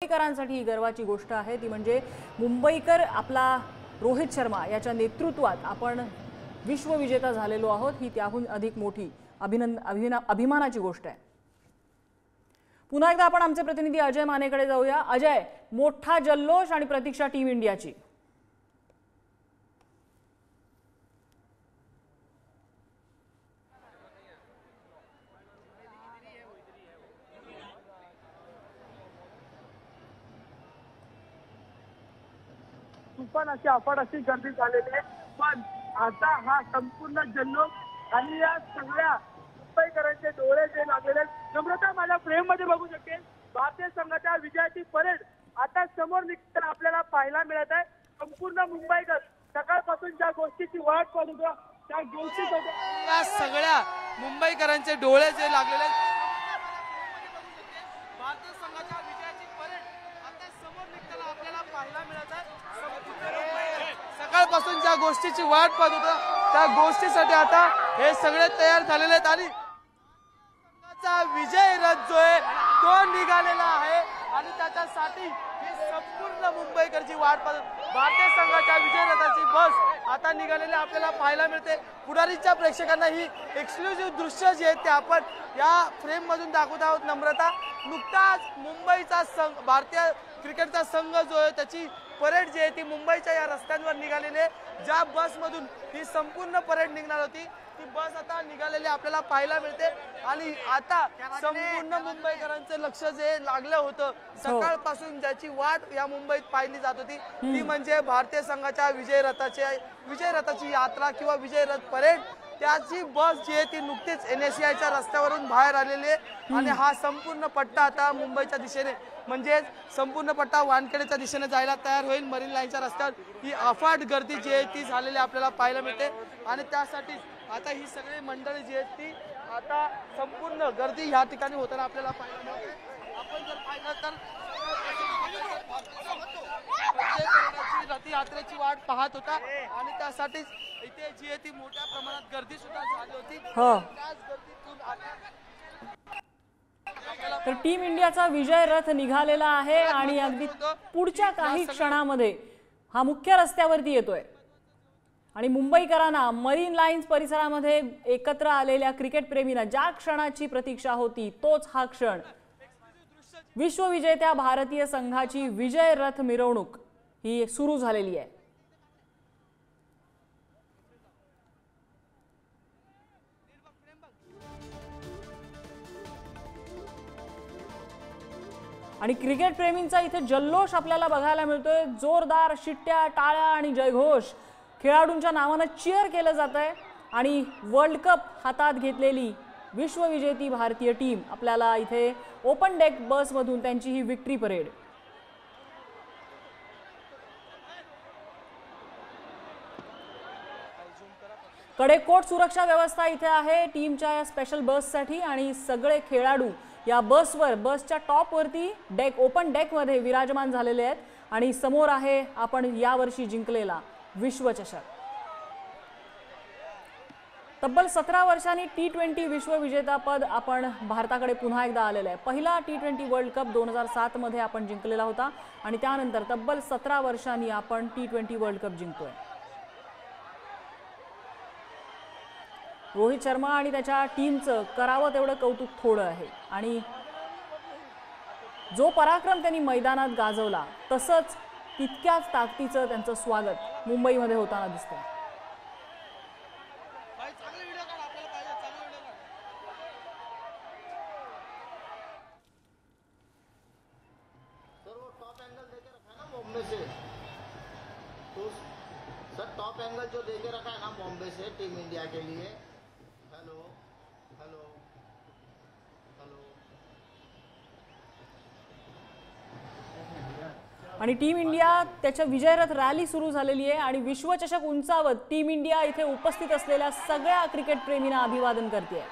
मुंबईकरांसाठी ही गर्वाची गोष्ट आहे, ती म्हणजे मुंबईकर आपला रोहित शर्मा याच्या नेतृत्वात आपण विश्वविजेता झालेलो आहोत। ही त्याहून अधिक मोठी अभिमानाची गोष्ट आहे। पुन्हा एकदा आपण आमचे प्रतिनिधी अजय मानेकडे जाऊया। अजय, मोठा जल्लोष आणि प्रतीक्षा टीम इंडियाची। तुफान अशी अफाट अशी गर्दी झालेली आहे, पण आता हा संपूर्ण जल्लोष आणि या सगळ्या मुंबईकरांचे डोळे जे लागलेले आहेत। नम्रता, माझ्या फ्रेम मध्ये बघू शकते भारतीय संघाच्या विजयाची परेड आता समोर निघताना आपल्याला पाहायला मिळत आहे। संपूर्ण मुंबईकर सकाळपासून ज्या गोष्टीची वाट पाहत होता त्या गोष्टीसाठी या सगळ्या मुंबईकरांचे डोळे जे लागलेले आहेत। भारतीय संघाच्या विजयाची परेड आता समोर निघताना आपल्याला पाहायला मिळत आहे। सकाळपासून ज्या गोष्टीची वाट पाहत होता त्या गोष्टीसाठी आता हे सगळे तयार झालेले आहेत आणि संघाचा विजय रथ जो आहे तो निघालेला आहे आणि त्याच्यासाठी ही संपूर्ण मुंबईकरची वाट पाहत भारतीय संघाच्या विजय रथाची बस आता निघालेली आपल्याला पाहायला मिळते। पुढारीच्या प्रेक्षकांना ही एक्सक्लुझिव्ह दृश्य जे आहेत ते आपण या फ्रेम मधून दाखवत आहोत। नम्रता, नुकताच मुंबईचा संघ भारतीय क्रिकेटचा संघ जो आहे त्याची परेड जी आहे ती मुंबईच्या या रस्त्यांवर निघालेली आहे। ज्या बसमधून ही संपूर्ण परेड निघणार होती ती बस आता निघालेली आपल्याला पाहायला मिळते आणि आता संपूर्ण मुंबईकरांचं लक्ष जे लागलं होतं सकाळपासून ज्याची वाट या मुंबईत पाहिली जात होती ती म्हणजे भारतीय संघाच्या विजय रथाची यात्रा किंवा विजय रथ परेड। त्याची बस जी आहे ती नुकतीच NSCIच्या रस्त्यावरून बाहेर आलेली आहे आणि हा संपूर्ण पट्टा आता मुंबईच्या दिशेने म्हणजे संपूर्ण पट्टा वानखेडेच्या दिशेने जायला तयार होईल। मरीन लाईनच्या रस्त्यावर ही अफाट गर्दी जी आहे ती झालेली आपल्याला पाहायला मिळते आणि त्यासाठी आता ही सगळी मंडळी जी आहेत ती आता संपूर्ण गर्दी या ठिकाणी होताना आपल्याला पाहायला मिळते। आपण जर पाहिलं तर रथयात्रेची वाट पाहत होता आणि त्यासाठीच इथे जी आहे ती मोठ्या प्रमाणात गर्दी सुद्धा झाली होती। त्याच गर्दीतून तर टीम इंडियाचा विजय रथ निघालेला आहे आणि अगदी पुढच्या काही क्षणामध्ये हा मुख्य रस्त्यावरती येतोय आणि मुंबईकरांना मरीन लाईन्स परिसरामध्ये एकत्र आलेल्या क्रिकेट प्रेमींना ज्या क्षणाची प्रतीक्षा होती तोच हा क्षण। विश्वविजेत्या भारतीय संघाची विजय रथ मिरवणूक ही सुरू झालेली आहे। आणि क्रिकेट प्रेमींचा इथे जल्लोष आपल्याला बघायला मिळतोय। जोरदार शिट्ट्या, टाळ्या आणि जयघोष, खेळाडूंच्या नावानं चीअर केलं जातंय आणि वर्ल्ड कप हातात घेतलेली विश्वविजेती भारतीय टीम आपल्याला इथे ओपन डेक बसमधून त्यांची ही विक्ट्री परेड। कडेकोट सुरक्षा व्यवस्था इथे आहे टीमच्या या स्पेशल बससाठी आणि सगळे खेळाडू या बसच्या टॉपवरती ओपन डेकमध्ये विराजमान झालेले आहेत आणि समोर आहे आपण यावर्षी जिंकलेला विश्वचषक। तब्बल 17 वर्षांनी T20 विश्वविजेतापद आपण भारताकडे पुन्हा एकदा आलेलं आहे। पहिला T20 वर्ल्ड कप 2007 मध्ये आपण जिंकलेला होता आणि त्यानंतर तब्बल 17 वर्षांनी आपण T20 वर्ल्ड कप जिंकतोय। रोहित शर्मा आणि त्याच्या टीमचं करावं तेवढं कौतुक थोडं आहे आणि जो पराक्रम त्यांनी मैदानात गाजवला तसंच तितक्याच ताकदीचं त्यांचं स्वागत मुंबईमध्ये होताना दिसतंय। टॉप एंगल जो देके रखा है ना बॉम्बे से टीम इंडिया के लिए। Hello hello hello. आणि टीम इंडिया त्याच्या विजय रथ रॅली सुरू झालेली आहे आणि विश्वचषक उंचावत टीम इंडिया इथे उपस्थित असलेल्या सगळ्या क्रिकेट प्रेमींना अभिवादन करते।